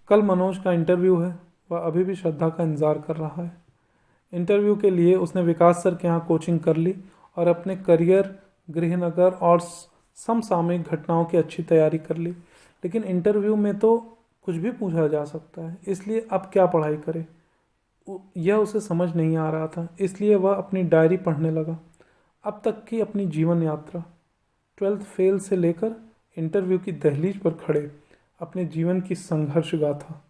कल मनोज का इंटरव्यू है। वह अभी भी श्रद्धा का इंतज़ार कर रहा है। इंटरव्यू के लिए उसने विकास सर के यहाँ कोचिंग कर ली और अपने करियर, गृहनगर और समसामयिक घटनाओं की अच्छी तैयारी कर ली। लेकिन इंटरव्यू में तो कुछ भी पूछा जा सकता है, इसलिए अब क्या पढ़ाई करे यह उसे समझ नहीं आ रहा था। इसलिए वह अपनी डायरी पढ़ने लगा, अब तक की अपनी जीवन यात्रा, 12th फेल से लेकर इंटरव्यू की दहलीज पर खड़े अपने जीवन की संघर्ष गाथा।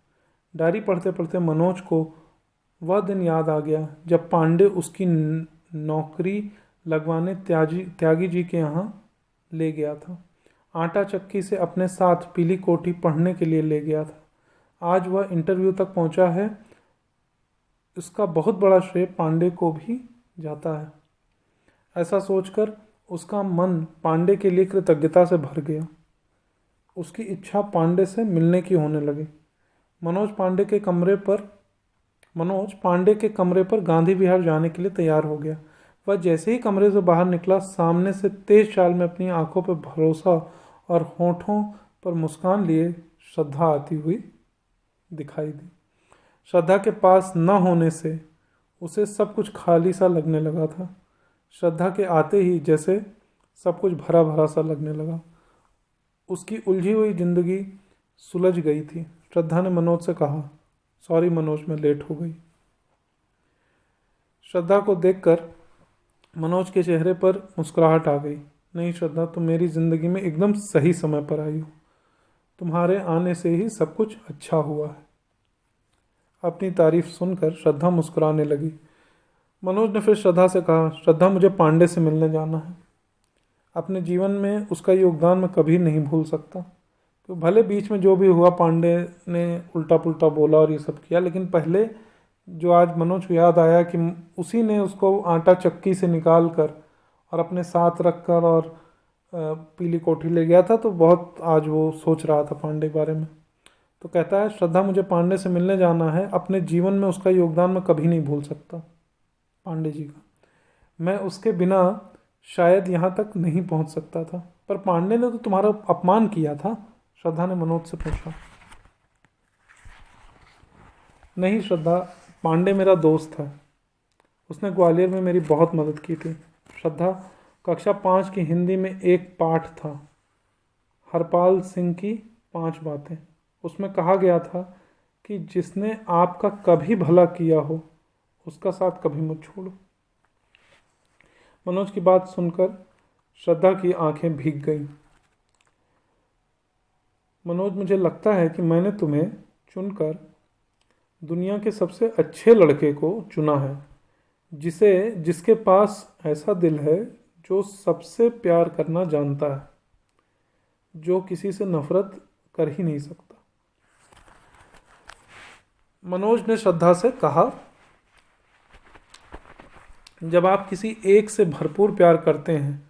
डायरी पढ़ते पढ़ते मनोज को वह दिन याद आ गया जब पांडे उसकी नौकरी लगवाने त्यागी जी के यहाँ ले गया था। आटा चक्की से अपने साथ पीली कोठी पढ़ने के लिए ले गया था। आज वह इंटरव्यू तक पहुंचा है, इसका बहुत बड़ा श्रेय पांडे को भी जाता है। ऐसा सोचकर उसका मन पांडे के लिए कृतज्ञता से भर गया। उसकी इच्छा पांडे से मिलने की होने लगी। मनोज पांडे के कमरे पर गांधी विहार जाने के लिए तैयार हो गया। वह जैसे ही कमरे से बाहर निकला, सामने से तेज चाल में अपनी आंखों पर भरोसा और होठों पर मुस्कान लिए श्रद्धा आती हुई दिखाई दी। श्रद्धा के पास न होने से उसे सब कुछ खाली सा लगने लगा था। श्रद्धा के आते ही जैसे सब कुछ भरा भरा सा लगने लगा। उसकी उलझी हुई जिंदगी सुलझ गई थी। श्रद्धा ने मनोज से कहा, सॉरी मनोज, मैं लेट हो गई। श्रद्धा को देखकर मनोज के चेहरे पर मुस्कुराहट आ गई। नहीं श्रद्धा, तुम मेरी ज़िंदगी में एकदम सही समय पर आई हो। तुम्हारे आने से ही सब कुछ अच्छा हुआ है। अपनी तारीफ सुनकर श्रद्धा मुस्कुराने लगी। मनोज ने फिर श्रद्धा से कहा, श्रद्धा मुझे पांडे से मिलने जाना है। अपने जीवन में उसका योगदान मैं कभी नहीं भूल सकता। तो भले बीच में जो भी हुआ, पांडे ने उल्टा पुल्टा बोला और ये सब किया, लेकिन पहले जो आज मनोज को याद आया कि उसी ने उसको आटा चक्की से निकाल कर और अपने साथ रख कर और पीली कोठी ले गया था, तो बहुत आज वो सोच रहा था पांडे के बारे में। तो कहता है, श्रद्धा मुझे पांडे से मिलने जाना है। अपने जीवन में उसका योगदान मैं कभी नहीं भूल सकता, पांडे जी का। मैं उसके बिना शायद यहाँ तक नहीं पहुँच सकता था। पर पांडे ने तो तुम्हारा अपमान किया था, श्रद्धा ने मनोज से पूछा। नहीं श्रद्धा, पांडे मेरा दोस्त है। उसने ग्वालियर में मेरी बहुत मदद की थी। श्रद्धा, कक्षा 5 की हिंदी में एक पाठ था, हरपाल सिंह की 5 बातें। उसमें कहा गया था कि जिसने आपका कभी भला किया हो उसका साथ कभी मत छोड़ो। मनोज की बात सुनकर श्रद्धा की आंखें भीग गईं। मनोज, मुझे लगता है कि मैंने तुम्हें चुनकर दुनिया के सबसे अच्छे लड़के को चुना है, जिसके पास ऐसा दिल है जो सबसे प्यार करना जानता है, जो किसी से नफरत कर ही नहीं सकता। मनोज ने श्रद्धा से कहा, जब आप किसी एक से भरपूर प्यार करते हैं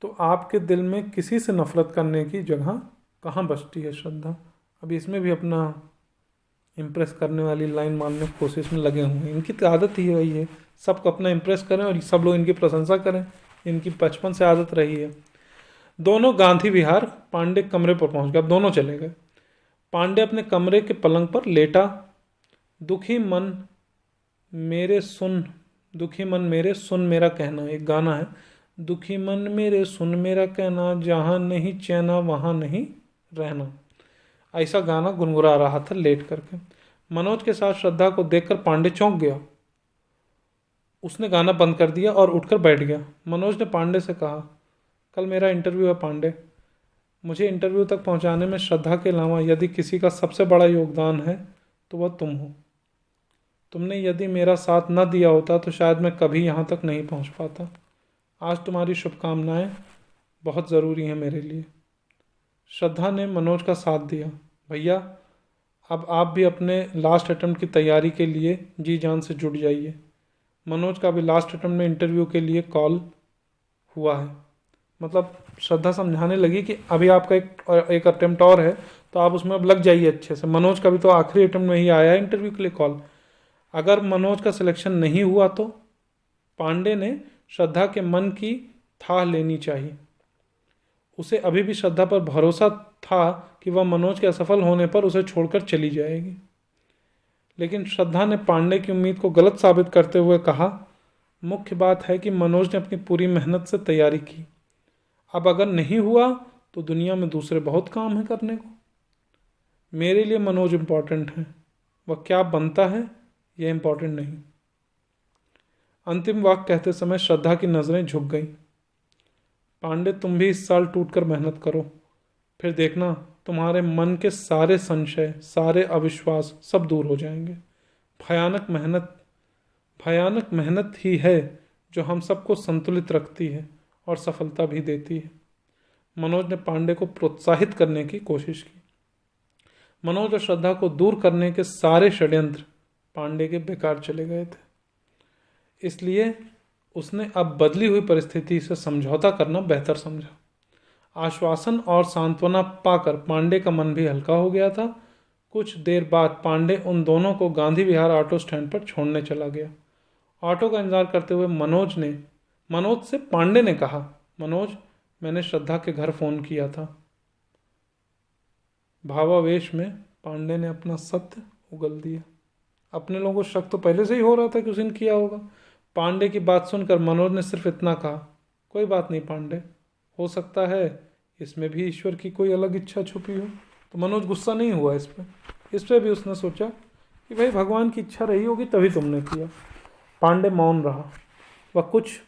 तो आपके दिल में किसी से नफरत करने की जगह कहाँ बचती है श्रद्धा। अभी इसमें भी अपना इम्प्रेस करने वाली लाइन मारने की कोशिश में लगे हुए हैं। इनकी तो आदत ही वही है, सबको अपना इम्प्रेस करें और सब लोग इनकी प्रशंसा करें। इनकी बचपन से आदत रही है। दोनों गांधी विहार पांडे कमरे पर पहुंच गए। अब दोनों चले गए। पांडे अपने कमरे के पलंग पर लेटा, दुखी मन मेरे सुन मेरा कहना, एक गाना है, दुखी मन मेरे सुन मेरा कहना, जहाँ नहीं चैना वहाँ नहीं रहना, ऐसा गाना गुनगुना रहा था लेट करके। मनोज के साथ श्रद्धा को देखकर पांडे चौंक गया। उसने गाना बंद कर दिया और उठकर बैठ गया। मनोज ने पांडे से कहा, कल मेरा इंटरव्यू है पांडे। मुझे इंटरव्यू तक पहुंचाने में श्रद्धा के अलावा यदि किसी का सबसे बड़ा योगदान है तो वह तुम हो। तुमने यदि मेरा साथ न दिया होता तो शायद मैं कभी यहाँ तक नहीं पहुँच पाता। आज तुम्हारी शुभकामनाएं बहुत ज़रूरी हैं मेरे लिए। श्रद्धा ने मनोज का साथ दिया। भैया, अब आप भी अपने लास्ट अटेम्प्ट की तैयारी के लिए जी जान से जुट जाइए। मनोज का भी लास्ट अटेम्प्ट में इंटरव्यू के लिए कॉल हुआ है। मतलब श्रद्धा समझाने लगी कि अभी आपका एक अटेम्प्ट और है, तो आप उसमें अब लग जाइए अच्छे से। मनोज का भी तो आखिरी अटेम्प्ट में ही आया है इंटरव्यू के लिए कॉल। अगर मनोज का सिलेक्शन नहीं हुआ तो पांडे ने श्रद्धा के मन की थाह लेनी चाहिए। उसे अभी भी श्रद्धा पर भरोसा था कि वह मनोज के असफल होने पर उसे छोड़कर चली जाएगी। लेकिन श्रद्धा ने पांडे की उम्मीद को गलत साबित करते हुए कहा, मुख्य बात है कि मनोज ने अपनी पूरी मेहनत से तैयारी की। अब अगर नहीं हुआ तो दुनिया में दूसरे बहुत काम है करने को। मेरे लिए मनोज इम्पॉर्टेंट है, वह क्या बनता है यह इम्पॉर्टेंट नहीं। अंतिम वाक्य कहते समय श्रद्धा की नज़रें झुक गईं। पांडे, तुम भी इस साल टूटकर मेहनत करो, फिर देखना तुम्हारे मन के सारे संशय, सारे अविश्वास सब दूर हो जाएंगे। भयानक मेहनत ही है जो हम सबको संतुलित रखती है और सफलता भी देती है। मनोज ने पांडे को प्रोत्साहित करने की कोशिश की। मनोज और श्रद्धा को दूर करने के सारे षड्यंत्र पांडे के बेकार चले गए थे। इसलिए उसने अब बदली हुई परिस्थिति से समझौता करना बेहतर समझा। आश्वासन और सांत्वना पाकर पांडे का मन भी हल्का हो गया था। कुछ देर बाद पांडे उन दोनों को गांधी विहार ऑटो स्टैंड पर छोड़ने चला गया। ऑटो का इंतजार करते हुए मनोज से पांडे ने कहा, मनोज, मैंने श्रद्धा के घर फोन किया था। भावावेश में पांडे ने अपना सत्य उगल दिया। अपने लोगों को शक तो पहले से ही हो रहा था कि उसने किया होगा। पांडे की बात सुनकर मनोज ने सिर्फ इतना कहा, कोई बात नहीं पांडे, हो सकता है इसमें भी ईश्वर की कोई अलग इच्छा छुपी हो। तो मनोज गुस्सा नहीं हुआ इस पर भी उसने सोचा कि भाई भगवान की इच्छा रही होगी तभी तुमने किया। पांडे मौन रहा, वह कुछ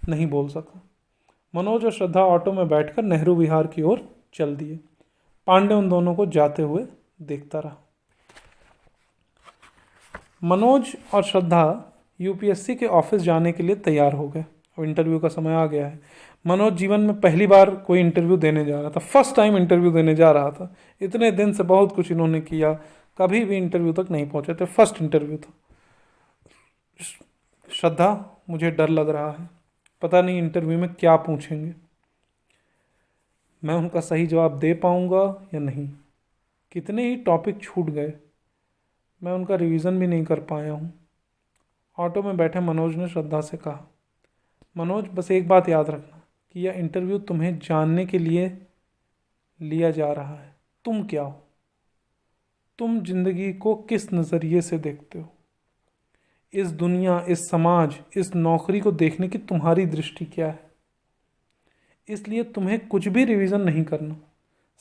नहीं बोल सका। मनोज और श्रद्धा ऑटो में बैठकर नेहरू विहार की ओर चल दिए। पांडे उन दोनों को जाते हुए देखता रहा। मनोज और श्रद्धा यूपीएससी के ऑफिस जाने के लिए तैयार हो गए। अब इंटरव्यू का समय आ गया है। मनोज जीवन में पहली बार कोई इंटरव्यू देने जा रहा था, फर्स्ट टाइम इंटरव्यू देने जा रहा था। इतने दिन से बहुत कुछ इन्होंने किया, कभी भी इंटरव्यू तक नहीं पहुंचे थे, फर्स्ट इंटरव्यू था। श्रद्धा, मुझे डर लग रहा है, पता नहीं इंटरव्यू में क्या पूछेंगे, मैं उनका सही जवाब दे पाऊंगा या नहीं। कितने ही टॉपिक छूट गए, मैं उनका रिवीजन भी नहीं कर पाया हूँ। ऑटो में बैठे मनोज ने श्रद्धा से कहा, मनोज, बस एक बात याद रखना कि यह इंटरव्यू तुम्हें जानने के लिए लिया जा रहा है। तुम क्या हो, तुम जिंदगी को किस नज़रिए से देखते हो, इस दुनिया, इस समाज, इस नौकरी को देखने की तुम्हारी दृष्टि क्या है। इसलिए तुम्हें कुछ भी रिवीजन नहीं करना,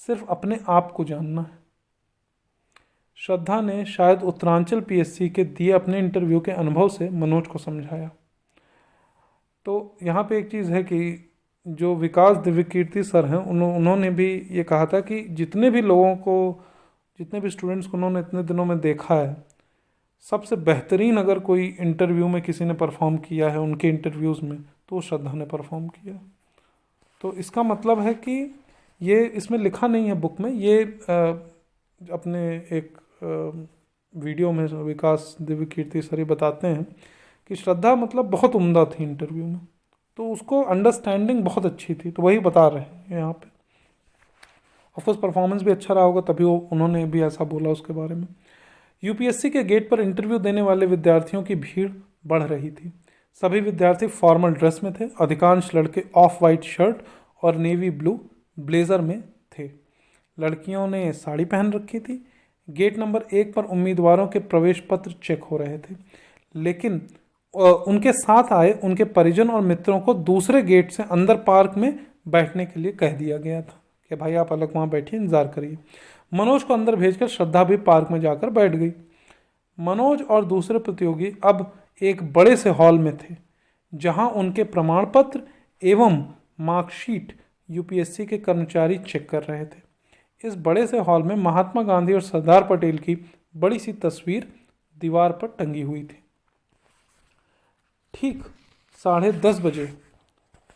सिर्फ अपने आप को जानना है। श्रद्धा ने शायद उत्तरांचल पीएससी के दिए अपने इंटरव्यू के अनुभव से मनोज को समझाया। तो यहाँ पे एक चीज़ है कि जो विकास दिव्यकीर्ति सर हैं उन्होंने भी ये कहा था कि जितने भी स्टूडेंट्स को उन्होंने इतने दिनों में देखा है, सबसे बेहतरीन अगर कोई इंटरव्यू में किसी ने परफॉर्म किया है उनके इंटरव्यूज़ में, तो श्रद्धा ने परफॉर्म किया। तो इसका मतलब है कि ये इसमें लिखा नहीं है बुक में, ये अपने एक वीडियो में विकास दिव्यकीर्ति सर बताते हैं कि श्रद्धा मतलब बहुत उम्दा थी इंटरव्यू में, तो उसको अंडरस्टैंडिंग बहुत अच्छी थी, तो वही बता रहे हैं यहाँ पे। ऑफकोर्स परफॉर्मेंस भी अच्छा रहा होगा तभी उन्होंने भी ऐसा बोला उसके बारे में। यूपीएससी के गेट पर इंटरव्यू देने वाले विद्यार्थियों की भीड़ बढ़ रही थी। सभी विद्यार्थी फॉर्मल ड्रेस में थे। अधिकांश लड़के ऑफ वाइट शर्ट और नेवी ब्लू ब्लेजर में थे। लड़कियों ने साड़ी पहन रखी थी। गेट नंबर 1 पर उम्मीदवारों के प्रवेश पत्र चेक हो रहे थे, लेकिन उनके साथ आए उनके परिजन और मित्रों को दूसरे गेट से अंदर पार्क में बैठने के लिए कह दिया गया था कि भाई आप अलग वहाँ बैठिए, इंतजार करिए। मनोज को अंदर भेजकर श्रद्धा भी पार्क में जाकर बैठ गई। मनोज और दूसरे प्रतियोगी अब एक बड़े से हॉल में थे, जहां उनके प्रमाण पत्र एवं मार्कशीट यूपीएससी के कर्मचारी चेक कर रहे थे। इस बड़े से हॉल में महात्मा गांधी और सरदार पटेल की बड़ी सी तस्वीर दीवार पर टंगी हुई थी। ठीक 10:30 बजे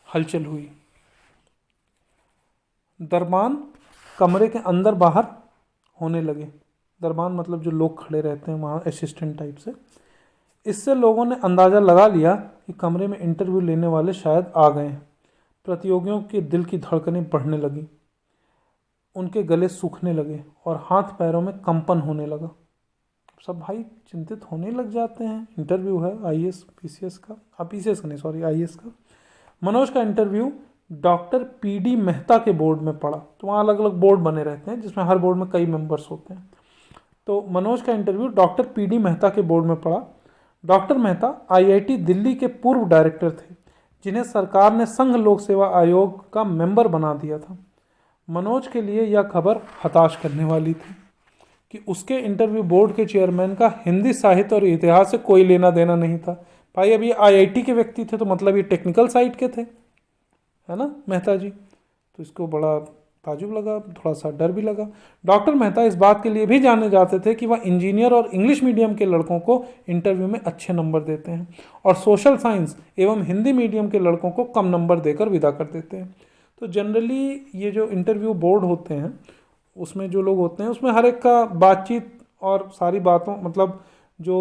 हलचल हुई। दरबान कमरे के अंदर बाहर होने लगे। दरबान मतलब जो लोग खड़े रहते हैं वहाँ, असिस्टेंट टाइप से। इससे लोगों ने अंदाज़ा लगा लिया कि कमरे में इंटरव्यू लेने वाले शायद आ गए हैं। प्रतियोगियों के दिल की धड़कनें बढ़ने लगी, उनके गले सूखने लगे और हाथ पैरों में कंपन होने लगा। सब भाई चिंतित होने लग जाते हैं, इंटरव्यू है आईएएस पीसीएस का, पीसीएस का नहीं सॉरी आईएएस का। मनोज का इंटरव्यू डॉक्टर पीडी मेहता के बोर्ड में पढ़ा। तो वहाँ अलग अलग बोर्ड बने रहते हैं जिसमें हर बोर्ड में कई मेंबर्स होते हैं। तो मनोज का इंटरव्यू डॉक्टर पीडी मेहता के बोर्ड में पढ़ा। डॉक्टर मेहता आईआईटी दिल्ली के पूर्व डायरेक्टर थे जिन्हें सरकार ने संघ लोक सेवा आयोग का मेंबर बना दिया था। मनोज के लिए यह खबर हताश करने वाली थी कि उसके इंटरव्यू बोर्ड के चेयरमैन का हिंदी साहित्य और इतिहास से कोई लेना देना नहीं था। भाई अभी आईआईटी के व्यक्ति थे तो मतलब ये टेक्निकल साइड के थे, है ना मेहता जी। तो इसको बड़ा ताजुब लगा, थोड़ा सा डर भी लगा। डॉक्टर मेहता इस बात के लिए भी जाने जाते थे कि वह इंजीनियर और इंग्लिश मीडियम के लड़कों को इंटरव्यू में अच्छे नंबर देते हैं और सोशल साइंस एवं हिंदी मीडियम के लड़कों को कम नंबर देकर विदा कर देते हैं। तो जनरली ये जो इंटरव्यू बोर्ड होते हैं उसमें जो लोग होते हैं उसमें हर एक का बातचीत और सारी बातों मतलब जो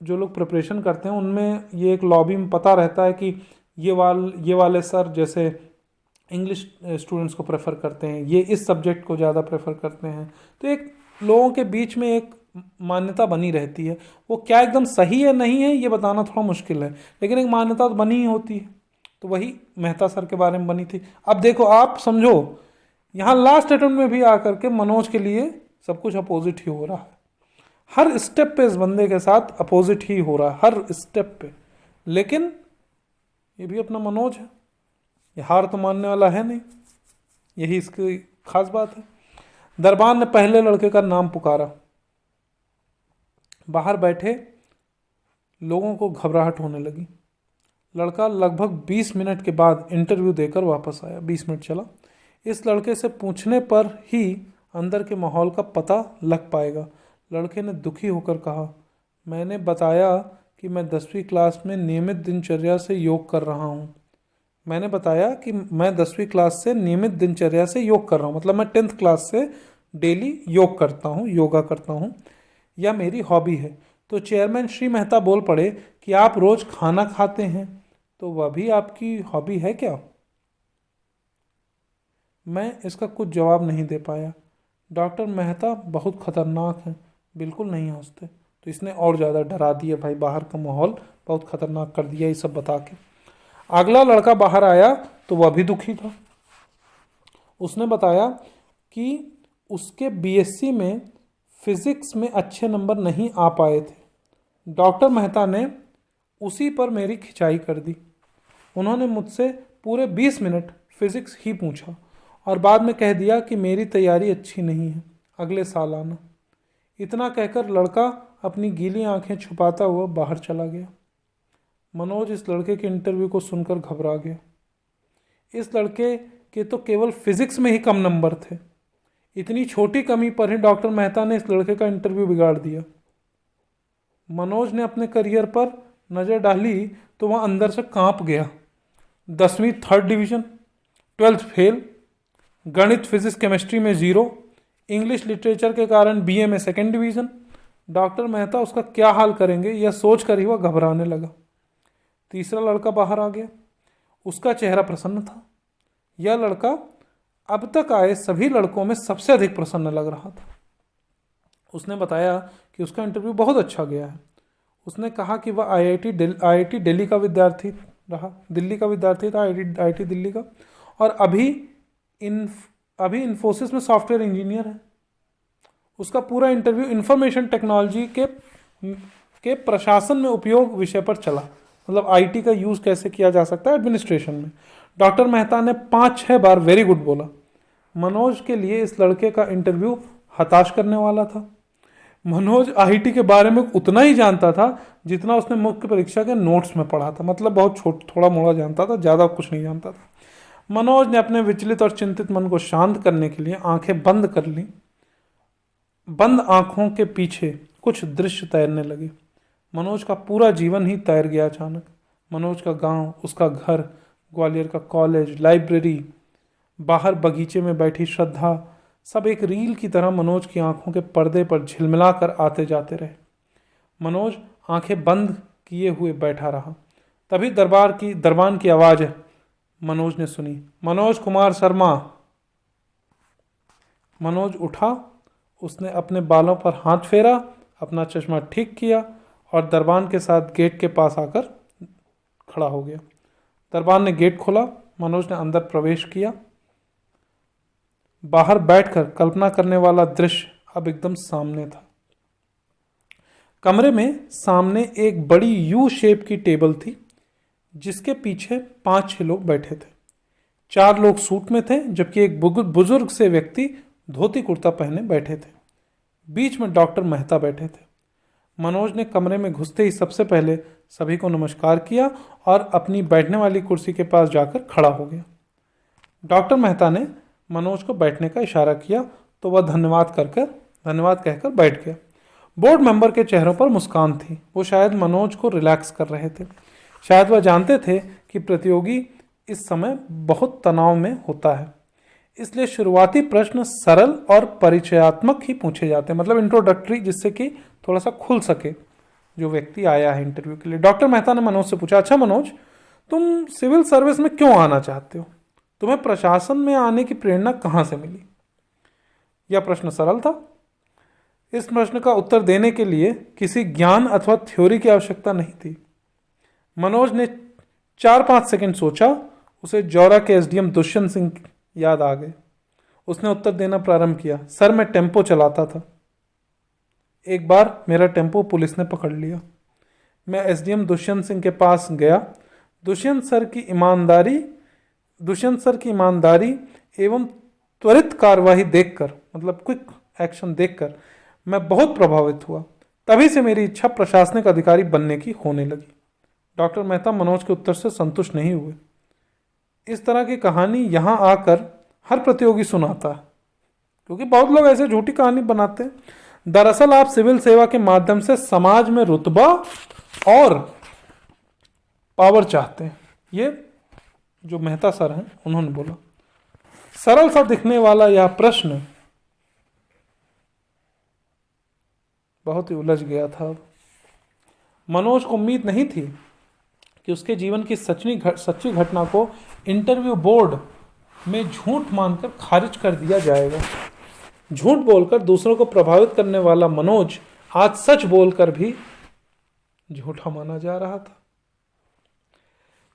जो लोग प्रिपरेशन करते हैं उनमें ये एक लॉबी में पता रहता है कि ये वाले सर जैसे इंग्लिश स्टूडेंट्स को प्रेफर करते हैं, ये इस सब्जेक्ट को ज़्यादा प्रेफर करते हैं। तो एक लोगों के बीच में एक मान्यता बनी रहती है। वो क्या एकदम सही है नहीं है ये बताना थोड़ा मुश्किल है, लेकिन एक मान्यता तो बनी ही होती है। तो वही मेहता सर के बारे में बनी थी। अब देखो आप समझो, यहाँ लास्ट अटेम्प्ट में भी आकर के मनोज के लिए सब कुछ अपोजिट ही हो रहा है। हर स्टेप पे इस बंदे के साथ अपोजिट ही हो रहा है, हर स्टेप पे। लेकिन ये भी अपना मनोज है, ये हार तो मानने वाला है नहीं, यही इसकी खास बात है। दरबान ने पहले लड़के का नाम पुकारा। बाहर बैठे लोगों को घबराहट होने लगी। लड़का लगभग 20 मिनट के बाद इंटरव्यू देकर वापस आया। 20 मिनट चला। इस लड़के से पूछने पर ही अंदर के माहौल का पता लग पाएगा। लड़के ने दुखी होकर कहा, मैंने बताया कि मैं 10वीं क्लास में नियमित दिनचर्या से योग कर रहा हूँ। मैंने बताया कि मैं 10वीं क्लास से नियमित दिनचर्या से योग कर रहा हूँ, मतलब मैं 10th क्लास से डेली योग करता हूँ, योगा करता हूँ, यह मेरी हॉबी है। तो चेयरमैन श्री मेहता बोल पड़े कि आप रोज़ खाना खाते हैं तो वह भी आपकी हॉबी है क्या? मैं इसका कुछ जवाब नहीं दे पाया। डॉक्टर मेहता बहुत खतरनाक हैं, बिल्कुल नहीं हंसते। तो इसने और ज़्यादा डरा दिया भाई, बाहर का माहौल बहुत खतरनाक कर दिया ये सब बता के। अगला लड़का बाहर आया तो वह भी दुखी था। उसने बताया कि उसके बीएससी में फिजिक्स में अच्छे नंबर नहीं आ पाए थे। डॉक्टर मेहता ने उसी पर मेरी खिंचाई कर दी। उन्होंने मुझसे पूरे 20 मिनट फिजिक्स ही पूछा और बाद में कह दिया कि मेरी तैयारी अच्छी नहीं है, अगले साल आना। इतना कहकर लड़का अपनी गीली आंखें छुपाता हुआ बाहर चला गया। मनोज इस लड़के के इंटरव्यू को सुनकर घबरा गया। इस लड़के के तो केवल फिजिक्स में ही कम नंबर थे। इतनी छोटी कमी पर ही डॉक्टर मेहता ने इस लड़के का इंटरव्यू बिगाड़ दिया। मनोज ने अपने करियर पर नज़र डाली तो वह अंदर से कांप गया। 10वीं 3rd डिवीज़न, 12th फेल, गणित फिजिक्स केमिस्ट्री में 0, इंग्लिश लिटरेचर के कारण बीए में 2nd डिवीज़न। डॉक्टर मेहता उसका क्या हाल करेंगे यह सोच कर ही वह घबराने लगा। तीसरा लड़का बाहर आ गया। उसका चेहरा प्रसन्न था। यह लड़का अब तक आए सभी लड़कों में सबसे अधिक प्रसन्न लग रहा था। उसने बताया कि उसका इंटरव्यू बहुत अच्छा गया है। उसने कहा कि वह आईआईटी दिल्ली का विद्यार्थी रहा, दिल्ली का विद्यार्थी था, आईआईटी दिल्ली का, और अभी इन्फोसिस में सॉफ्टवेयर इंजीनियर है। उसका पूरा इंटरव्यू इंफॉर्मेशन टेक्नोलॉजी के प्रशासन में उपयोग विषय पर चला, मतलब आईटी का यूज़ कैसे किया जा सकता है एडमिनिस्ट्रेशन में। डॉक्टर मेहता ने 5-6 बार वेरी गुड बोला। मनोज के लिए इस लड़के का इंटरव्यू हताश करने वाला था। मनोज आईटी के बारे में उतना ही जानता था जितना उसने मुख्य परीक्षा के नोट्स में पढ़ा था, मतलब बहुत थोड़ा मोड़ा जानता था, ज़्यादा कुछ नहीं जानता था। मनोज ने अपने विचलित और चिंतित मन को शांत करने के लिए आंखें बंद कर ली। बंद आंखों के पीछे कुछ दृश्य तैरने लगे। मनोज का पूरा जीवन ही तैर गया अचानक। मनोज का गांव, उसका घर, ग्वालियर का कॉलेज, लाइब्रेरी, बाहर बगीचे में बैठी श्रद्धा, सब एक रील की तरह मनोज की आंखों के पर्दे पर झिलमिला कर आते जाते रहे। मनोज आंखें बंद किए हुए बैठा रहा। तभी दरबान की आवाज़ मनोज ने सुनी, मनोज कुमार शर्मा। मनोज उठा। उसने अपने बालों पर हाथ फेरा, अपना चश्मा ठीक किया और दरबान के साथ गेट के पास आकर खड़ा हो गया। दरबान ने गेट खोला। मनोज ने अंदर प्रवेश किया। बाहर बैठकर कल्पना करने वाला दृश्य अब एकदम सामने था। कमरे में सामने एक बड़ी यू शेप की टेबल थी, जिसके पीछे 5-6 लोग बैठे थे। 4 लोग सूट में थे, जबकि एक बुजुर्ग से व्यक्ति धोती कुर्ता पहने बैठे थे। बीच में डॉक्टर मेहता बैठे थे। मनोज ने कमरे में घुसते ही सबसे पहले सभी को नमस्कार किया और अपनी बैठने वाली कुर्सी के पास जाकर खड़ा हो गया। डॉक्टर मेहता ने मनोज को बैठने का इशारा किया तो वह धन्यवाद कहकर बैठ गया। बोर्ड मेंबर के चेहरों पर मुस्कान थी। वो शायद मनोज को रिलैक्स कर रहे थे। शायद वह जानते थे कि प्रतियोगी इस समय बहुत तनाव में होता है, इसलिए शुरुआती प्रश्न सरल और परिचयात्मक ही पूछे जाते हैं, मतलब इंट्रोडक्टरी, जिससे कि थोड़ा सा खुल सके जो व्यक्ति आया है इंटरव्यू के लिए। डॉक्टर मेहता ने मनोज से पूछा, अच्छा मनोज, तुम सिविल सर्विस में क्यों आना चाहते हो? तुम्हें प्रशासन में आने की प्रेरणा कहाँ से मिली? यह प्रश्न सरल था। इस प्रश्न का उत्तर देने के लिए किसी ज्ञान अथवा थ्योरी की आवश्यकता नहीं थी। मनोज ने 4-5 सेकंड सोचा। उसे जौरा के एसडीएम दुष्यंत सिंह याद आ गए। उसने उत्तर देना प्रारंभ किया, सर मैं टेम्पो चलाता था। एक बार मेरा टेम्पो पुलिस ने पकड़ लिया। मैं एसडीएम दुष्यंत सिंह के पास गया। दुष्यंत सर की ईमानदारी एवं त्वरित कार्यवाही देखकर, मतलब क्विक एक्शन देखकर मैं बहुत प्रभावित हुआ। तभी से मेरी इच्छा प्रशासनिक अधिकारी बनने की होने लगी। डॉक्टर मेहता मनोज के उत्तर से संतुष्ट नहीं हुए। इस तरह की कहानी यहाँ आकर हर प्रतियोगी सुनाता है, क्योंकि बहुत लोग ऐसे झूठी कहानी बनाते हैं। दरअसल आप सिविल सेवा के माध्यम से समाज में रुतबा और पावर चाहते हैं। ये जो मेहता सर हैं उन्होंने बोला। सरल सा दिखने वाला यह प्रश्न बहुत ही उलझ गया था। मनोज को उम्मीद नहीं थी कि उसके जीवन की सच्ची घटना को इंटरव्यू बोर्ड में झूठ मानकर खारिज कर दिया जाएगा। झूठ बोलकर दूसरों को प्रभावित करने वाला मनोज आज सच बोलकर भी झूठा माना जा रहा था।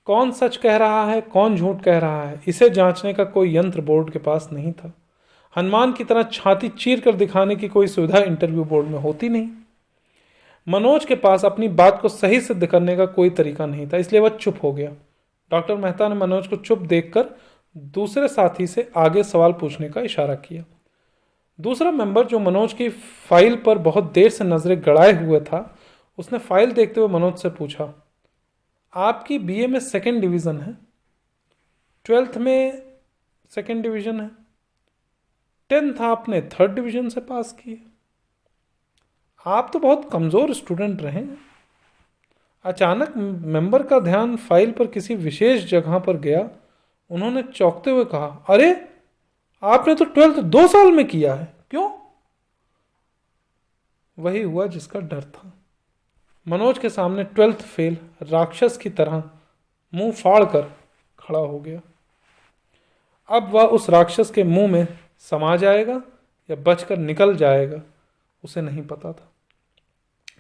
कौन सच कह रहा है, कौन झूठ कह रहा है, इसे जांचने का कोई यंत्र बोर्ड के पास नहीं था। हनुमान की तरह छाती चीर कर दिखाने की कोई सुविधा इंटरव्यू बोर्ड में होती नहीं। मनोज के पास अपनी बात को सही सिद्ध करने का कोई तरीका नहीं था, इसलिए वह चुप हो गया। डॉक्टर मेहता ने मनोज को चुप देखकर दूसरे साथी से आगे सवाल पूछने का इशारा किया। दूसरा मेंबर, जो मनोज की फाइल पर बहुत देर से नजरें गड़ाए हुए था, उसने फाइल देखते हुए मनोज से पूछा, आपकी बीए में 2nd डिवीज़न है, 12th में 2nd डिवीज़न है, 10th आपने 3rd डिवीज़न से पास की है। आप तो बहुत कमज़ोर स्टूडेंट रहे हैं। अचानक मेंबर का ध्यान फाइल पर किसी विशेष जगह पर गया। उन्होंने चौंकते हुए कहा, अरे आपने तो 12th 2 साल में किया है, क्यों? वही हुआ जिसका डर था। मनोज के सामने 12th फेल राक्षस की तरह मुंह फाड़ कर खड़ा हो गया। अब वह उस राक्षस के मुंह में समा जाएगा या बचकर निकल जाएगा, उसे नहीं पता था।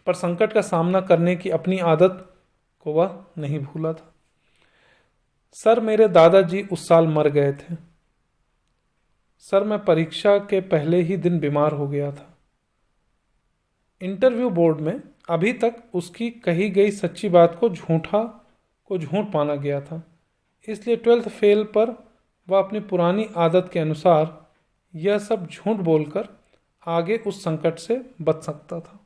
पर संकट का सामना करने की अपनी आदत को वह नहीं भूला था। सर, मेरे दादाजी उस साल मर गए थे। सर, मैं परीक्षा के पहले ही दिन बीमार हो गया था। इंटरव्यू बोर्ड में अभी तक उसकी कही गई सच्ची बात को झूठ माना गया था, इसलिए 12th फेल पर वह अपनी पुरानी आदत के अनुसार यह सब झूठ बोलकर आगे उस संकट से बच सकता था।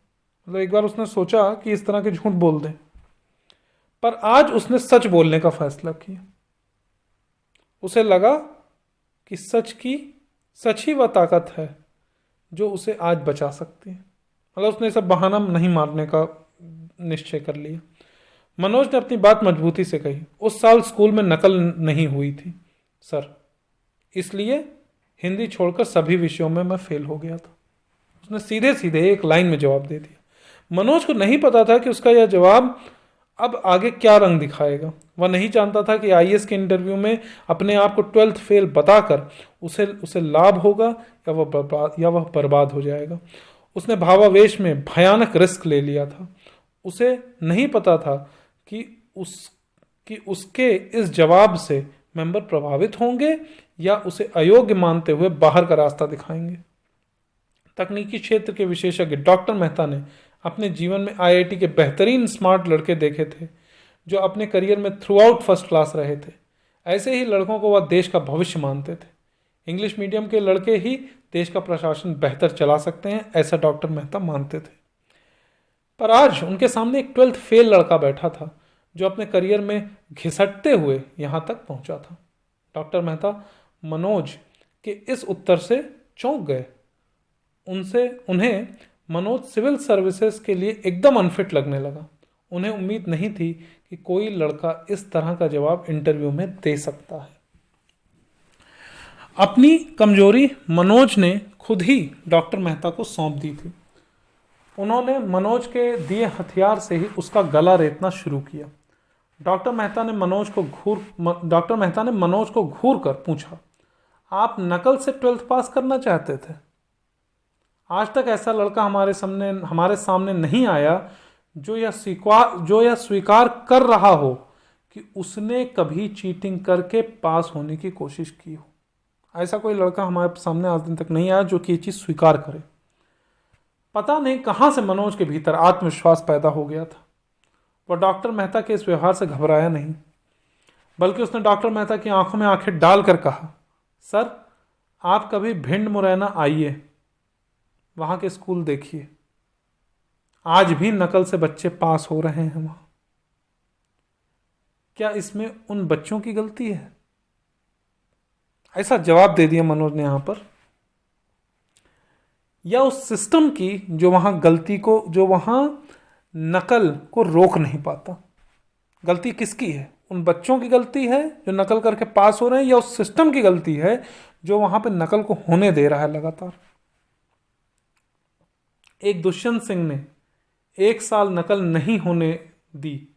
मतलब एक बार उसने सोचा कि इस तरह के झूठ बोल दें, पर आज उसने सच बोलने का फैसला किया। उसे लगा कि सच ही वह ताकत है जो उसे आज बचा सकती है। मतलब उसने सब बहाना नहीं मारने का निश्चय कर लिया। मनोज ने अपनी बात मजबूती से कही, उस साल स्कूल में नकल नहीं हुई थी सर, इसलिए हिंदी छोड़कर सभी विषयों में मैं फेल हो गया था। उसने सीधे सीधे एक लाइन में जवाब दे दिया। मनोज को नहीं पता था कि उसका यह जवाब अब आगे क्या रंग दिखाएगा। वह नहीं जानता था कि आईएएस के इंटरव्यू में अपने आप को 12th फेल बताकर उसे लाभ होगा या वह बर्बाद हो जाएगा। उसने भावावेश में भयानक रिस्क ले लिया था। उसे नहीं पता था कि उसके इस जवाब से मेंबर प्रभावित होंगे या उसे अयोग्य मानते हुए बाहर का रास्ता दिखाएंगे। तकनीकी क्षेत्र के विशेषज्ञ डॉक्टर मेहता ने अपने जीवन में आईआईटी के बेहतरीन स्मार्ट लड़के देखे थे जो अपने करियर में थ्रू आउट फर्स्ट क्लास रहे थे। ऐसे ही लड़कों को वह देश का भविष्य मानते थे। इंग्लिश मीडियम के लड़के ही देश का प्रशासन बेहतर चला सकते हैं, ऐसा डॉक्टर मेहता मानते थे। पर आज उनके सामने एक 12th फेल लड़का बैठा था जो अपने करियर में घिसटते हुए यहाँ तक पहुँचा था। डॉक्टर मेहता मनोज के इस उत्तर से चौंक गए। उन्हें मनोज सिविल सर्विसेज के लिए एकदम अनफिट लगने लगा। उन्हें उम्मीद नहीं थी कि कोई लड़का इस तरह का जवाब इंटरव्यू में दे सकता है। अपनी कमजोरी मनोज ने खुद ही डॉक्टर मेहता को सौंप दी थी। उन्होंने मनोज के दिए हथियार से ही उसका गला रेतना शुरू किया। डॉक्टर मेहता ने मनोज को घूर कर पूछा, आप नकल से 12th पास करना चाहते थे? आज तक ऐसा लड़का हमारे सामने नहीं आया जो यह स्वीकार कर रहा हो कि उसने कभी चीटिंग करके पास होने की कोशिश की हो। ऐसा कोई लड़का हमारे सामने आज दिन तक नहीं आया जो कि ये चीज़ स्वीकार करे। पता नहीं कहाँ से मनोज के भीतर आत्मविश्वास पैदा हो गया था। वह डॉक्टर मेहता के इस व्यवहार से घबराया नहीं, बल्कि उसने डॉक्टर मेहता की आंखों में आंखें डालकर कहा, सर आप कभी भिंड मुरैना आइए, वहाँ के स्कूल देखिए, आज भी नकल से बच्चे पास हो रहे हैं वहाँ। क्या इसमें उन बच्चों की गलती है? ऐसा जवाब दे दिया मनोज ने यहाँ पर। या उस सिस्टम की जो वहाँ नकल को रोक नहीं पाता? गलती किसकी है? उन बच्चों की गलती है जो नकल करके पास हो रहे हैं, या उस सिस्टम की गलती है जो वहाँ पे नकल को होने दे रहा है लगातार? एक दुष्यंत सिंह ने 1 साल नकल नहीं होने दी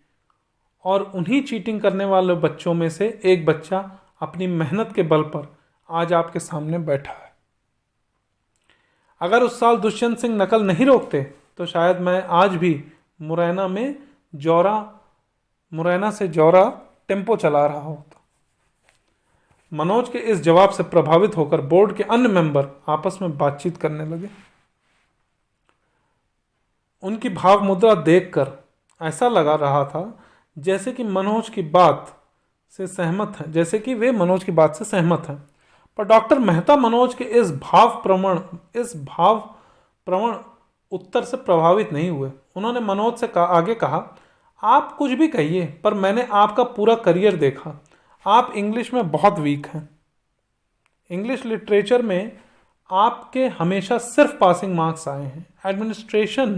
और उन्हीं चीटिंग करने वाले बच्चों में से एक बच्चा अपनी मेहनत के बल पर आज आपके सामने बैठा है। अगर उस साल दुष्यंत सिंह नकल नहीं रोकते तो शायद मैं आज भी मुरैना से जौरा टेम्पो चला रहा होता। मनोज के इस जवाब से प्रभावित होकर बोर्ड के अन्य मेंबर आपस में बातचीत करने लगे। उनकी भाव मुद्रा देखकर ऐसा लगा रहा था जैसे कि वे मनोज की बात से सहमत हैं। पर डॉक्टर मेहता मनोज के इस भाव प्रवण उत्तर से प्रभावित नहीं हुए। उन्होंने मनोज से आगे कहा, आप कुछ भी कहिए, पर मैंने आपका पूरा करियर देखा। आप इंग्लिश में बहुत वीक हैं। इंग्लिश लिटरेचर में आपके हमेशा सिर्फ पासिंग मार्क्स आए हैं। Administration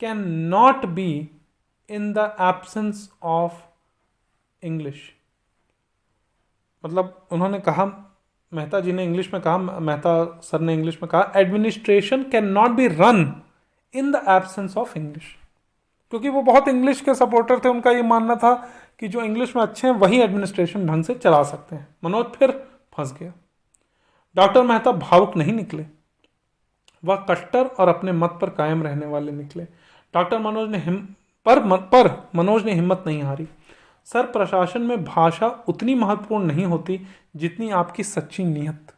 can not be in the absence of English. मतलब उन्होंने कहा, मेहता जी ने इंग्लिश में कहा, मेहता सर ने इंग्लिश में कहा, administration can not be run in the absence of English. क्योंकि वो बहुत इंग्लिश के सपोर्टर थे। उनका ये मानना था कि जो इंग्लिश में अच्छे हैं वही एडमिनिस्ट्रेशन ढंग से चला सकते हैं। मनोज फिर फंस गया। डॉक्टर मेहता भावुक नहीं निकले, वह कट्टर और अपने मत पर कायम रहने वाले निकले। मनोज ने हिम्मत नहीं हारी। सर, प्रशासन में भाषा उतनी महत्वपूर्ण नहीं होती जितनी आपकी सच्ची नीयत।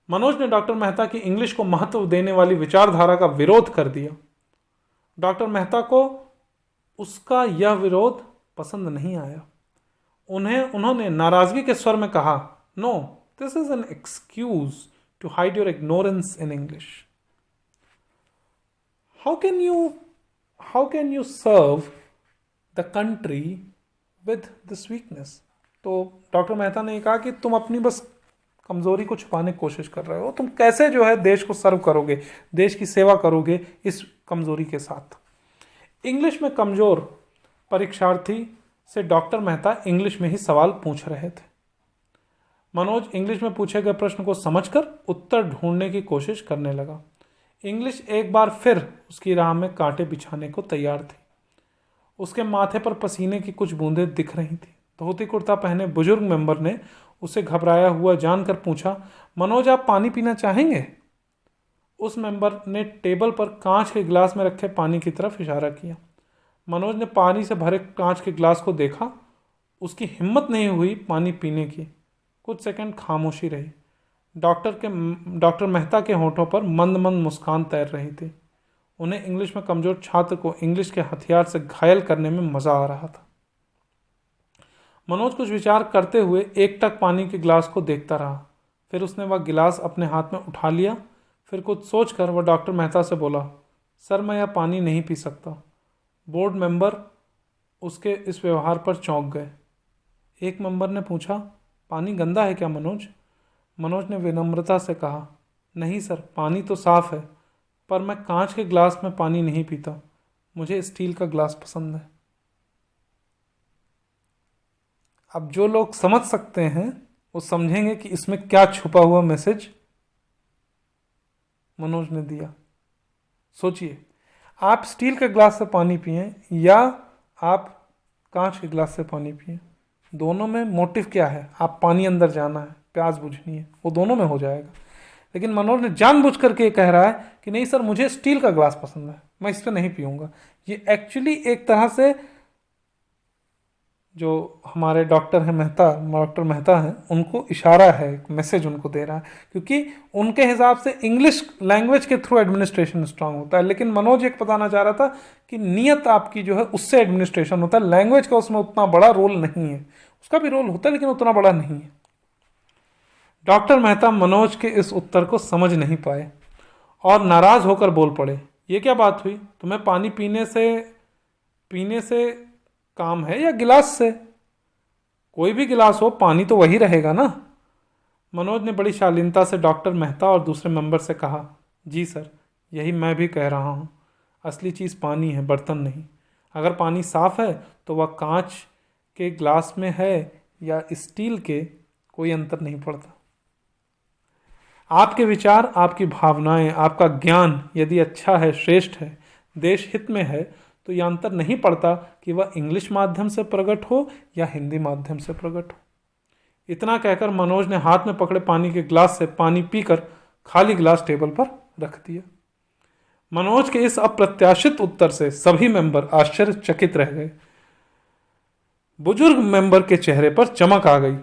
मनोज ने डॉक्टर मेहता की इंग्लिश को महत्व देने वाली विचारधारा का विरोध कर दिया। डॉक्टर मेहता को उसका यह विरोध पसंद नहीं आया। उन्होंने नाराजगी के स्वर में कहा, no, this is an excuse to hide your ignorance in English. How can you serve the country with this weakness? तो डॉक्टर मेहता ने कहा कि तुम अपनी बस कमजोरी को छुपाने की कोशिश कर रहे हो। तुम कैसे जो है देश को सर्व करोगे, देश की सेवा करोगे इस कमजोरी के साथ? इंग्लिश में कमजोर परीक्षार्थी से डॉक्टर मेहता इंग्लिश में ही सवाल पूछ रहे थे। मनोज इंग्लिश में पूछे गए प्रश्न को समझकर उत्तर ढूंढने की कोशिश करने लगा। इंग्लिश एक बार फिर उसकी राह में कांटे बिछाने को तैयार थी। उसके माथे पर पसीने की कुछ बूंदें दिख रही थी। धोती कुर्ता पहने बुजुर्ग मेंबर ने उसे घबराया हुआ जानकर पूछा, मनोज आप पानी पीना चाहेंगे? उस मेंबर ने टेबल पर कांच के गिलास में रखे पानी की तरफ इशारा किया। मनोज ने पानी से भरे कांच के गिलास को देखा उसकी हिम्मत नहीं हुई पानी पीने की। कुछ सेकंड खामोशी रही। डॉक्टर मेहता के होठों पर मंद मंद मुस्कान तैर रही थी। उन्हें इंग्लिश में कमजोर छात्र को इंग्लिश के हथियार से घायल करने में मजा आ रहा था। मनोज कुछ विचार करते हुए एकटक पानी के गिलास को देखता रहा। फिर उसने वह गिलास अपने हाथ में उठा लिया। फिर कुछ सोचकर वह डॉक्टर मेहता से बोला, सर मैं यह पानी नहीं पी सकता। बोर्ड मेंबर उसके इस व्यवहार पर चौंक गए। एक मेंबर ने पूछा, पानी गंदा है क्या मनोज? मनोज ने विनम्रता से कहा, नहीं सर, पानी तो साफ है, पर मैं कांच के गिलास में पानी नहीं पीता। मुझे स्टील का गिलास पसंद है। अब जो लोग समझ सकते हैं वो समझेंगे कि इसमें क्या छुपा हुआ मैसेज मनोज ने दिया। सोचिए, आप स्टील के गिलास से पानी पिए या आप कांच के गिलास से पानी पिए, दोनों में मोटिव क्या है? आप पानी अंदर जाना है, प्यास बुझनी है, वो दोनों में हो जाएगा। लेकिन मनोज ने जानबूझ करके ये कह रहा है कि नहीं सर, मुझे स्टील का गिलास पसंद है, मैं इस पर नहीं पीऊँगा। ये एक्चुअली एक तरह से जो हमारे डॉक्टर मेहता हैं, उनको इशारा है, एक मैसेज उनको दे रहा है, क्योंकि उनके हिसाब से इंग्लिश लैंग्वेज के थ्रू एडमिनिस्ट्रेशन स्ट्रांग होता है। लेकिन मनोज एक बताना चाह रहा था कि नियत आपकी जो है उससे एडमिनिस्ट्रेशन होता है। लैंग्वेज का उसमें उतना बड़ा रोल नहीं है, उसका भी रोल होता है लेकिन उतना बड़ा नहीं है। डॉक्टर मेहता मनोज के इस उत्तर को समझ नहीं पाए और नाराज होकर बोल पड़े, ये क्या बात हुई? तुम्हें पानी पीने से काम है या गिलास से? कोई भी गिलास हो, पानी तो वही रहेगा ना। मनोज ने बड़ी शालीनता से डॉक्टर मेहता और दूसरे मेंबर से कहा, जी सर, यही मैं भी कह रहा हूँ। असली चीज़ पानी है, बर्तन नहीं। अगर पानी साफ है तो वह कांच के गिलास में है या स्टील के, कोई अंतर नहीं पड़ता। आपके विचार, आपकी भावनाएं, आपका ज्ञान यदि अच्छा है, श्रेष्ठ है, देश हित में है, तो यह अंतर नहीं पड़ता कि वह इंग्लिश माध्यम से प्रकट हो या हिंदी माध्यम से प्रकट हो। इतना कहकर मनोज ने हाथ में पकड़े पानी के गिलास से पानी पीकर खाली गिलास टेबल पर रख दिया। मनोज के इस अप्रत्याशित उत्तर से सभी मेंबर आश्चर्यचकित रह गए। बुजुर्ग मेंबर के चेहरे पर चमक आ गई।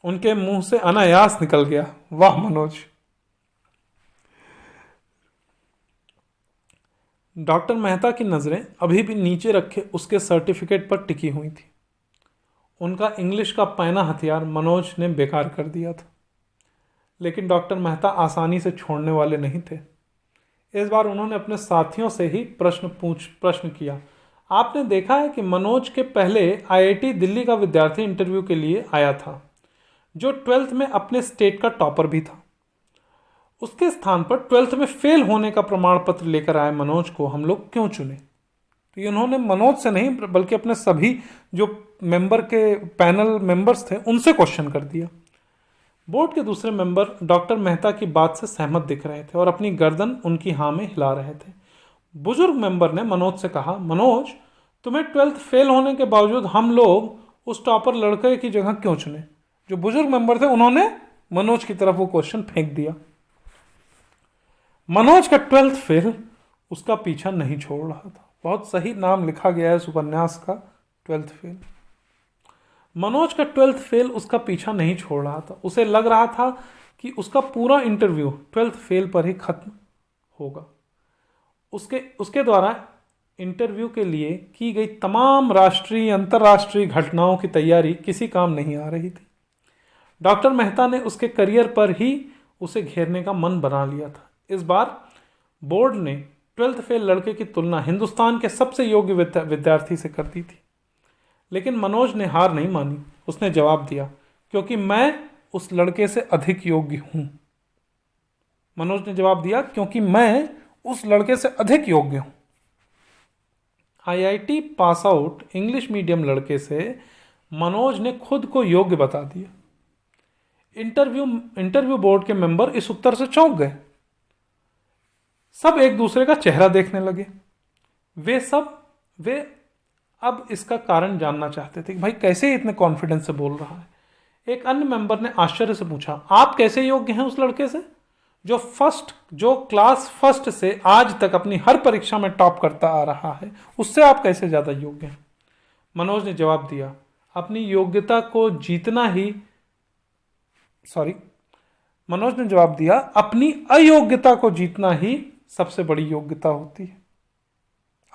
उनके मुंह से अनायास निकल गया, वाह मनोज। डॉक्टर मेहता की नज़रें अभी भी नीचे रखे उसके सर्टिफिकेट पर टिकी हुई थी। उनका इंग्लिश का पैना हथियार मनोज ने बेकार कर दिया था। लेकिन डॉक्टर मेहता आसानी से छोड़ने वाले नहीं थे। इस बार उन्होंने अपने साथियों से ही प्रश्न किया, आपने देखा है कि मनोज के पहले आईआईटी दिल्ली का विद्यार्थी इंटरव्यू के लिए आया था, जो 12th में अपने स्टेट का टॉपर भी था। उसके स्थान पर 12th में फेल होने का प्रमाण पत्र लेकर आए मनोज को हम लोग क्यों चुने? तो इन्होंने मनोज से नहीं बल्कि अपने सभी जो मेंबर के पैनल मेंबर्स थे उनसे क्वेश्चन कर दिया। बोर्ड के दूसरे मेंबर डॉक्टर मेहता की बात से सहमत दिख रहे थे और अपनी गर्दन उनकी हाँ में हिला रहे थे। बुजुर्ग मेंबर ने मनोज से कहा, मनोज, तुम्हें 12th फेल होने के बावजूद हम लोग उस टॉपर लड़के की जगह क्यों चुने? जो बुजुर्ग मेंबर थे उन्होंने मनोज की तरफ वो क्वेश्चन फेंक दिया। मनोज का 12th फेल उसका पीछा नहीं छोड़ रहा था। बहुत सही नाम लिखा गया है इस उपन्यास का, 12th फेल। मनोज का 12th फेल उसका पीछा नहीं छोड़ रहा था। उसे लग रहा था कि उसका पूरा इंटरव्यू 12th फेल पर ही खत्म होगा। उसके द्वारा इंटरव्यू के लिए की गई तमाम राष्ट्रीय अंतर्राष्ट्रीय घटनाओं की तैयारी किसी काम नहीं आ रही थी। डॉक्टर मेहता ने उसके करियर पर ही उसे घेरने का मन बना लिया था। इस बार बोर्ड ने 12th फेल लड़के की तुलना हिंदुस्तान के सबसे योग्य विद्यार्थी से कर दी थी। लेकिन मनोज ने हार नहीं मानी। उसने जवाब दिया, क्योंकि मैं उस लड़के से अधिक योग्य हूं। मनोज ने जवाब दिया, क्योंकि मैं उस लड़के से अधिक योग्य हूं। IIT pass out English medium लड़के से मनोज ने खुद को योग्य बता दिया। इंटरव्यू बोर्ड के मेंबर इस उत्तर से चौंक गए। सब एक दूसरे का चेहरा देखने लगे। वे अब इसका कारण जानना चाहते थे कि भाई कैसे इतने कॉन्फिडेंस से बोल रहा है। एक अन्य मेंबर ने आश्चर्य से पूछा, आप कैसे योग्य हैं उस लड़के से जो क्लास फर्स्ट से आज तक अपनी हर परीक्षा में टॉप करता आ रहा है, उससे आप कैसे ज़्यादा योग्य हैं? मनोज ने जवाब दिया, अपनी योग्यता को जीतना ही मनोज ने जवाब दिया, अपनी अयोग्यता को जीतना ही सबसे बड़ी योग्यता होती है।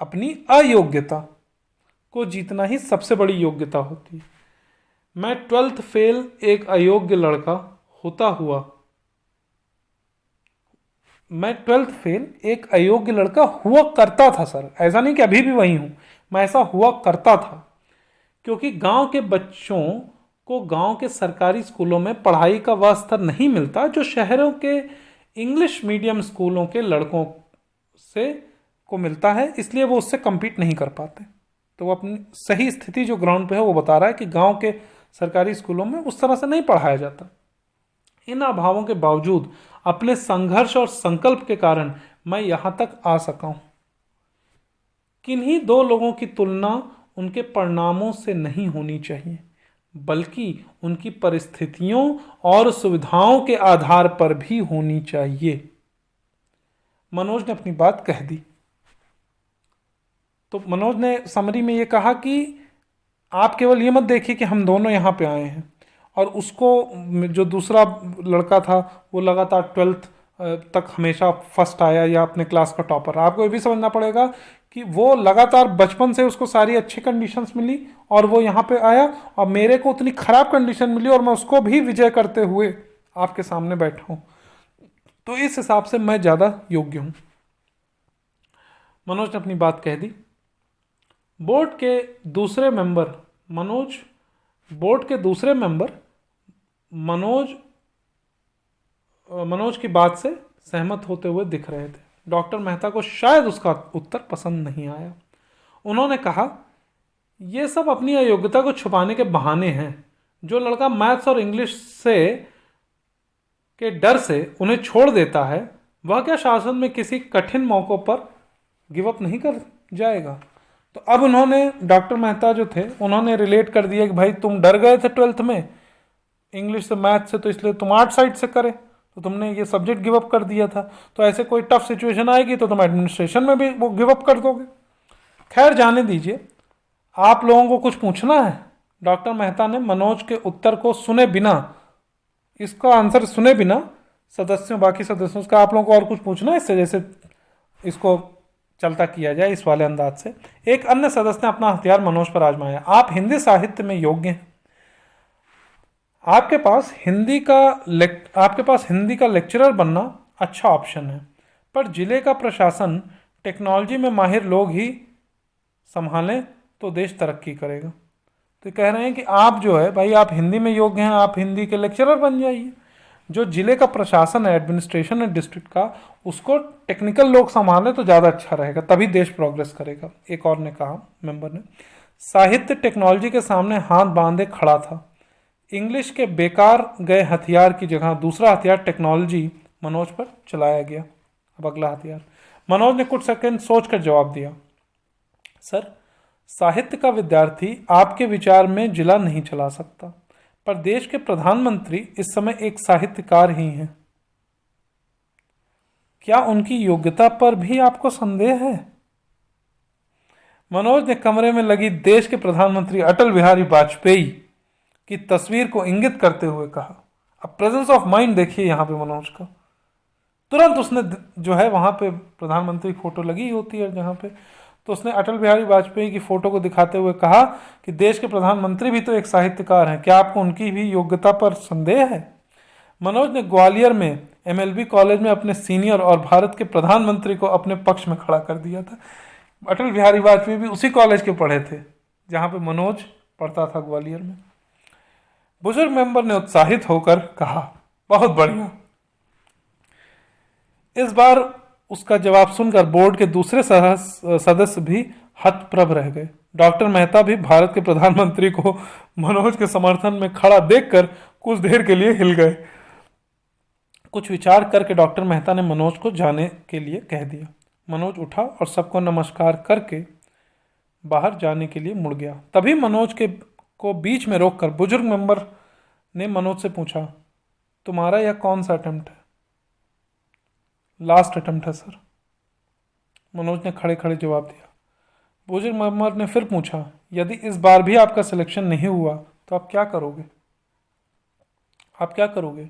अपनी अयोग्यता को जीतना ही सबसे बड़ी योग्यता होती है। मैं 12th फेल एक अयोग्य लड़का होता हुआ मैं 12th फेल एक अयोग्य लड़का हुआ करता था सर। ऐसा नहीं कि अभी भी वही हूं, मैं ऐसा हुआ करता था क्योंकि गांव के बच्चों को गांव के सरकारी स्कूलों में पढ़ाई का वह स्तर नहीं मिलता जो शहरों के इंग्लिश मीडियम स्कूलों के लड़कों से को मिलता है, इसलिए वो उससे कम्पीट नहीं कर पाते। तो वो अपनी सही स्थिति जो ग्राउंड पे है वो बता रहा है कि गांव के सरकारी स्कूलों में उस तरह से नहीं पढ़ाया जाता। इन अभावों के बावजूद अपने संघर्ष और संकल्प के कारण मैं यहां तक आ सका हूं। किन्हीं दो लोगों की तुलना उनके परिणामों से नहीं होनी चाहिए, बल्कि उनकी परिस्थितियों और सुविधाओं के आधार पर भी होनी चाहिए। मनोज ने अपनी बात कह दी। तो मनोज ने समरी में ये कहा कि आप केवल ये मत देखिए कि हम दोनों यहाँ पे आए हैं और उसको जो दूसरा लड़का था वो लगातार 12th तक हमेशा फर्स्ट आया या अपने क्लास का टॉपर। आपको ये भी समझना पड़ेगा कि वो लगातार बचपन से उसको सारी अच्छी कंडीशंस मिली और वो यहाँ पे आया और मेरे को उतनी खराब कंडीशन मिली और मैं उसको भी विजय करते हुए आपके सामने बैठा हूँ, तो इस हिसाब से मैं ज़्यादा योग्य हूँ। मनोज ने अपनी बात कह दी। बोर्ड के दूसरे मेंबर मनोज की बात से सहमत होते हुए दिख रहे थे। डॉक्टर मेहता को शायद उसका उत्तर पसंद नहीं आया। उन्होंने कहा, यह सब अपनी अयोग्यता को छुपाने के बहाने हैं। जो लड़का मैथ्स और इंग्लिश से के डर से उन्हें छोड़ देता है वह क्या शासन में किसी कठिन मौकों पर गिव अप नहीं कर जाएगा। तो अब उन्होंने डॉक्टर मेहता जो थे उन्होंने रिलेट कर दिया कि भाई तुम डर गए थे 12th में इंग्लिश से मैथ से, तो इसलिए तुम आर्ट साइड से करे, तो तुमने ये सब्जेक्ट गिव अप कर दिया था। तो ऐसे कोई टफ सिचुएशन आएगी तो तुम एडमिनिस्ट्रेशन में भी वो गिव अप कर दोगे। खैर जाने दीजिए, आप लोगों को कुछ पूछना है? डॉक्टर मेहता ने मनोज के उत्तर को इसका आंसर सुने बिना बाकी सदस्यों का, आप लोगों को और कुछ पूछना है इससे, जैसे इसको चलता किया जाए इस वाले अंदाज से। एक अन्य सदस्य ने अपना हथियार मनोज पर आजमाया। आप हिंदी साहित्य में योग्य हैं, आपके पास हिंदी का लेक्चरर बनना अच्छा ऑप्शन है, पर जिले का प्रशासन टेक्नोलॉजी में माहिर लोग ही संभालें तो देश तरक्की करेगा। तो कह रहे हैं कि आप जो है भाई, आप हिंदी में योग्य हैं, आप हिंदी के लेक्चरर बन जाइए। जो जिले का प्रशासन है, एडमिनिस्ट्रेशन है डिस्ट्रिक्ट का, उसको टेक्निकल लोग संभालें तो ज़्यादा अच्छा रहेगा, तभी देश प्रोग्रेस करेगा। एक और ने कहा, मेंबर ने, साहित्य टेक्नोलॉजी के सामने हाथ बांधे खड़ा था। इंग्लिश के बेकार गए हथियार की जगह दूसरा हथियार टेक्नोलॉजी मनोज पर चलाया गया। अब अगला हथियार। मनोज ने कुछ सेकंड सोचकर जवाब दिया, सर, साहित्य का विद्यार्थी आपके विचार में जिला नहीं चला सकता, पर देश के प्रधानमंत्री इस समय एक साहित्यकार ही हैं। क्या उनकी योग्यता पर भी आपको संदेह है? मनोज ने कमरे में लगी देश के प्रधानमंत्री अटल बिहारी वाजपेयी की तस्वीर को इंगित करते हुए कहा। अब प्रेजेंस ऑफ माइंड देखिए यहां पे मनोज का। तुरंत उसने जो है वहां पे प्रधानमंत्री फोटो लगी होती है जहां पे, तो उसने अटल बिहारी वाजपेयी की फोटो को दिखाते हुए कहा कि देश के प्रधानमंत्री भी तो एक साहित्यकार हैं, क्या आपको उनकी भी योग्यता पर संदेह है? मनोज ने ग्वालियर में MLB कॉलेज में अपने सीनियर और भारत के प्रधानमंत्री को अपने पक्ष में खड़ा कर दिया था। अटल बिहारी वाजपेयी भी उसी कॉलेज के पढ़े थे जहां पे मनोज पढ़ता था, ग्वालियर में। बुजुर्ग मेंबर ने उत्साहित होकर कहा, बहुत बढ़िया। इस बार उसका जवाब सुनकर बोर्ड के दूसरे सदस्य भी हतप्रभ रह गए। डॉक्टर मेहता भी भारत के प्रधानमंत्री को मनोज के समर्थन में खड़ा देखकर कुछ देर के लिए हिल गए। कुछ विचार करके डॉक्टर मेहता ने मनोज को जाने के लिए कह दिया। मनोज उठा और सबको नमस्कार करके बाहर जाने के लिए मुड़ गया। तभी मनोज को बीच में रोककर बुजुर्ग मेंबर ने मनोज से पूछा, तुम्हारा यह कौन सा अटेम्प्ट है? लास्ट अटेम्प्ट है सर, मनोज ने खड़े खड़े जवाब दिया। बुजुर्ग मेंबर ने फिर पूछा, यदि इस बार भी आपका सिलेक्शन नहीं हुआ तो आप क्या करोगे? आप क्या करोगे?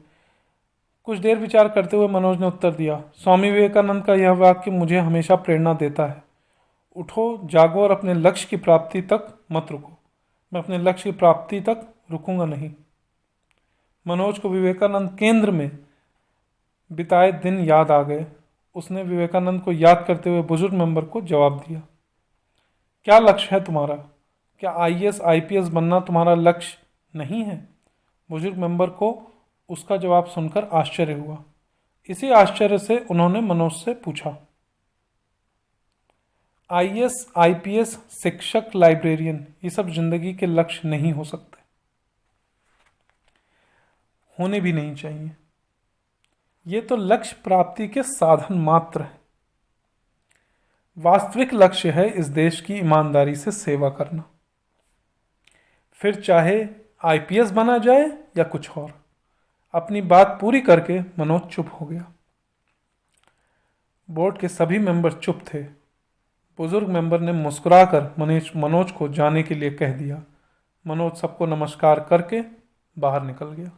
कुछ देर विचार करते हुए मनोज ने उत्तर दिया, स्वामी विवेकानंद का यह वाक्य मुझे हमेशा प्रेरणा देता है। उठो, जागो और अपने लक्ष्य की प्राप्ति तक मत रुको। मैं अपने लक्ष्य की प्राप्ति तक रुकूंगा नहीं। मनोज को विवेकानंद केंद्र में बिताए दिन याद आ गए। उसने विवेकानंद को याद करते हुए बुजुर्ग मेंबर को जवाब दिया, क्या लक्ष्य है तुम्हारा? क्या आईएएस आईपीएस बनना तुम्हारा लक्ष्य नहीं है? बुजुर्ग मेंबर को उसका जवाब सुनकर आश्चर्य हुआ। इसी आश्चर्य से उन्होंने मनोज से पूछा, आईएएस आईपीएस, शिक्षक, लाइब्रेरियन, ये सब जिंदगी के लक्ष्य नहीं हो सकते, होने भी नहीं चाहिए। ये तो लक्ष्य प्राप्ति के साधन मात्र है। वास्तविक लक्ष्य है इस देश की ईमानदारी से सेवा करना, फिर चाहे आईपीएस बना जाए या कुछ और। अपनी बात पूरी करके मनोज चुप हो गया। बोर्ड के सभी मेंबर चुप थे। बुजुर्ग मेंबर ने मुस्कुराकर मनोज को जाने के लिए कह दिया। मनोज सबको नमस्कार करके बाहर निकल गया।